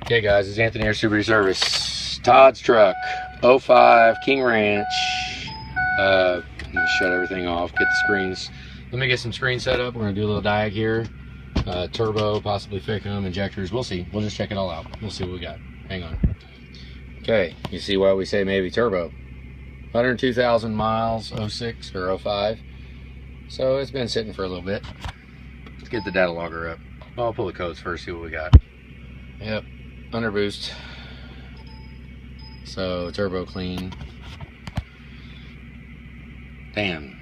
Okay guys, it's Anthony Air Subaru Service. Todd's truck, 05 King Ranch. Shut everything off, get the screens. Let me get some screens set up. We're gonna do a little diag here. Turbo, possibly Fickum, injectors. We'll see. We'll just check it all out. We'll see what we got. Hang on. Okay, you see why we say maybe turbo. 102,000 miles, 06 or 05. So it's been sitting for a little bit. Let's get the data logger up. I'll pull the codes first, see what we got. Yep, under boost. So turbo clean. Damn,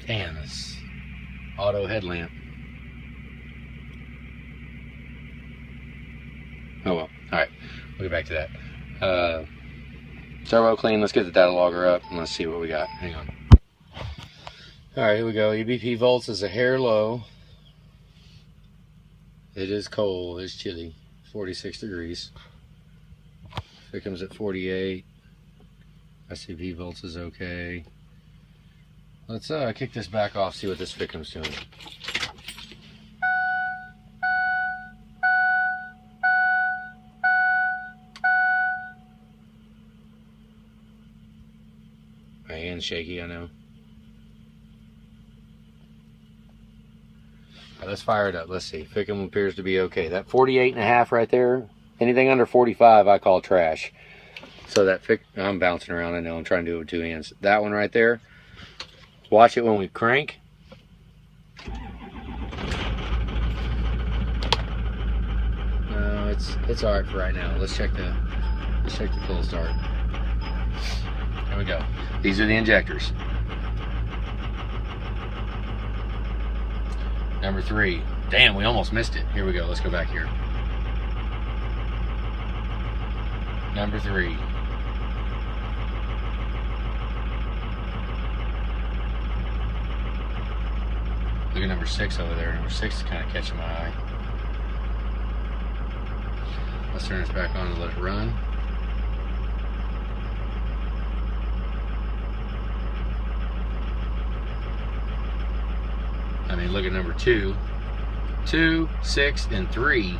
this auto headlamp. Oh well, alright, we'll get back to that. Turbo clean, let's get the data logger up and let's see what we got. Hang on. Alright, here we go. EBP volts is a hair low. It is cold, it's chilly. 46 degrees. Fickum's at 48. SCP volts is okay. Let's kick this back off, see what this Fickum's doing. My hand's shaky, I know. Right, let's fire it up. Let's see. Fickum appears to be okay. That 48.5 right there, anything under 45 I call trash. So that I'm bouncing around, I know, I'm trying to do it with two hands. That one right there, watch it when we crank. No, it's alright for right now. Let's check the pull start. There we go. These are the injectors. Number 3. Damn, we almost missed it. Here we go. Let's go back here. Number 3. Look at number 6 over there. Number 6 is kind of catching my eye. Let's turn this back on and let it run. I mean, look at number 2. 2, 6, and 3.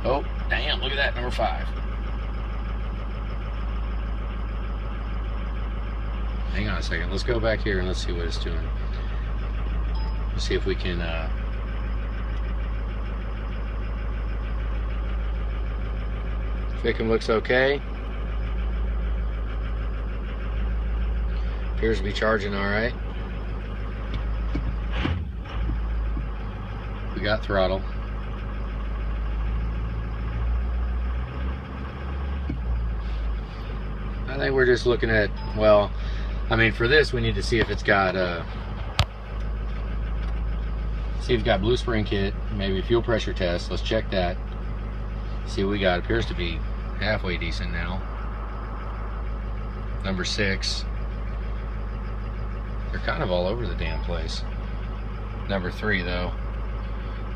Oh, damn, look at that, number 5. Hang on a second, let's go back here and let's see what it's doing. Let's see if we can, Fickum looks okay. Appears to be charging all right. We got throttle. I think we're just looking at, well, I mean, for this we need to see if it's got see if it's got blue spring kit, maybe fuel pressure test. Let's check that. See what we got. Appears to be halfway decent now. Number 6. They're kind of all over the damn place. Number 3 though.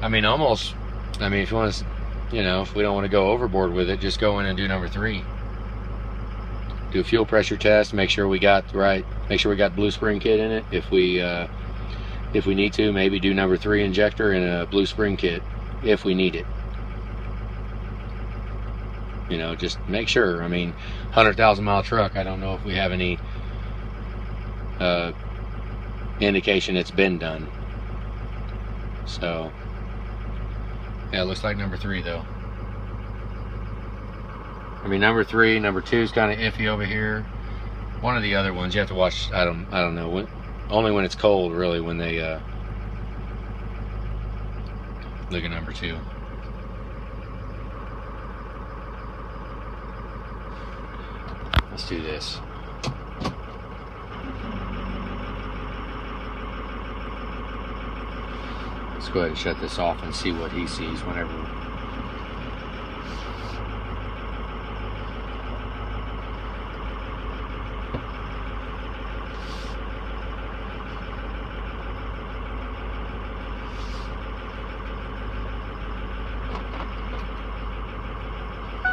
I mean, almost, I mean, if you want to, you know, if we don't want to go overboard with it, just go in and do number 3. Do a fuel pressure test, make sure we got the right, make sure we got blue spring kit in it. If we need to, maybe do number 3 injector and a blue spring kit if we need it. You know, just make sure. I mean, 100,000 mile truck, I don't know if we have any indication it's been done. So yeah, it looks like number 3 though. I mean, number 3, number 2 is kind of iffy over here. One of the other ones you have to watch. I don't know when, only when it's cold really, when they look at number 2. Let's do this. Let's go ahead and shut this off and see what he sees whenever.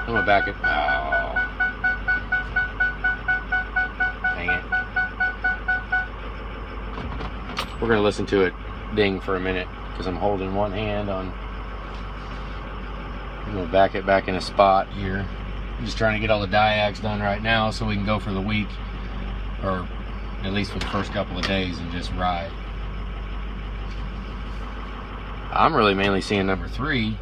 I'm gonna back it. Oh. Dang it. We're gonna listen to it ding for a minute, because I'm holding one hand on I'm gonna back it back in a spot here. I'm just trying to get all the diags done right now so we can go for the week, or at least for the first couple of days, and just ride. I'm really mainly seeing number 3.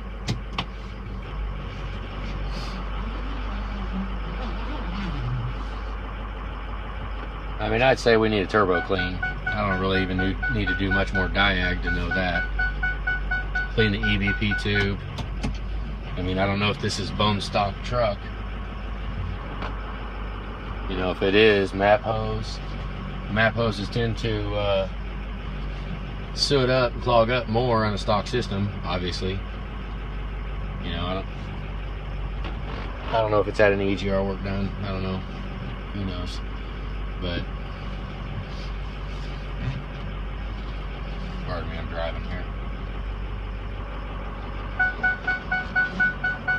I mean, I'd say we need a turbo clean. I don't really even need to do much more diag to know that. Clean the EBP tube. I mean, I don't know if this is bone stock truck. You know, if it is, map hoses tend to soot up and clog up more on a stock system, obviously. You know, I don't know if it's had any EGR work done. I don't know. Who knows? But pardon me, I'm driving here.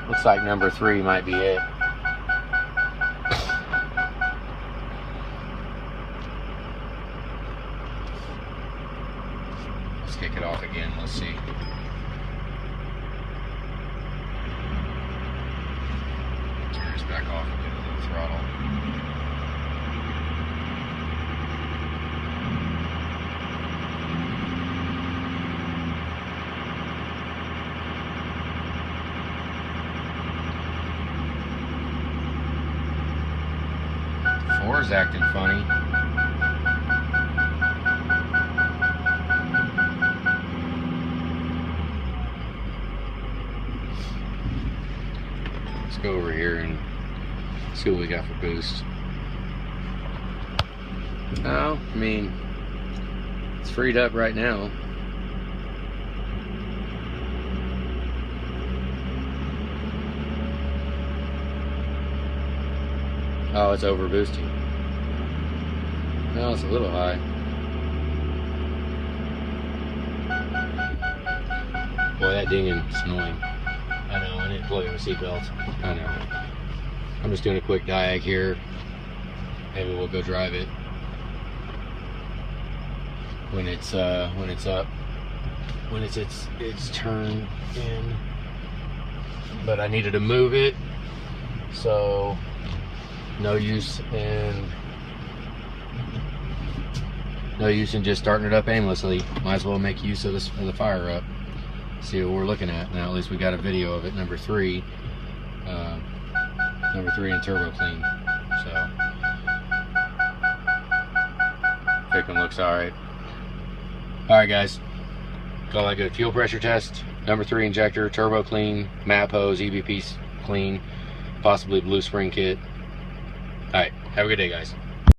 Looks like number 3 might be it. Let's kick it off again. Let's see. Turn this back off and get a little throttle. Is acting funny. Let's go over here and see what we got for boost. Oh, I mean, it's freed up right now. Oh, it's over boosting. No, it's a little high. Boy, that dinging's annoying. I know, I didn't plug in the seatbelt. I know. I'm just doing a quick diag here. Maybe we'll go drive it when it's up, when it's turned in. But I needed to move it, so no use in just starting it up aimlessly. Might as well make use of the fire up. See what we're looking at now. At least we got a video of it. Number 3 in turbo clean. So kicking looks all right. All right, guys. Call that good. Fuel pressure test. Number 3 injector, turbo clean, map hose, EBP clean, possibly blue spring kit. All right. Have a good day, guys.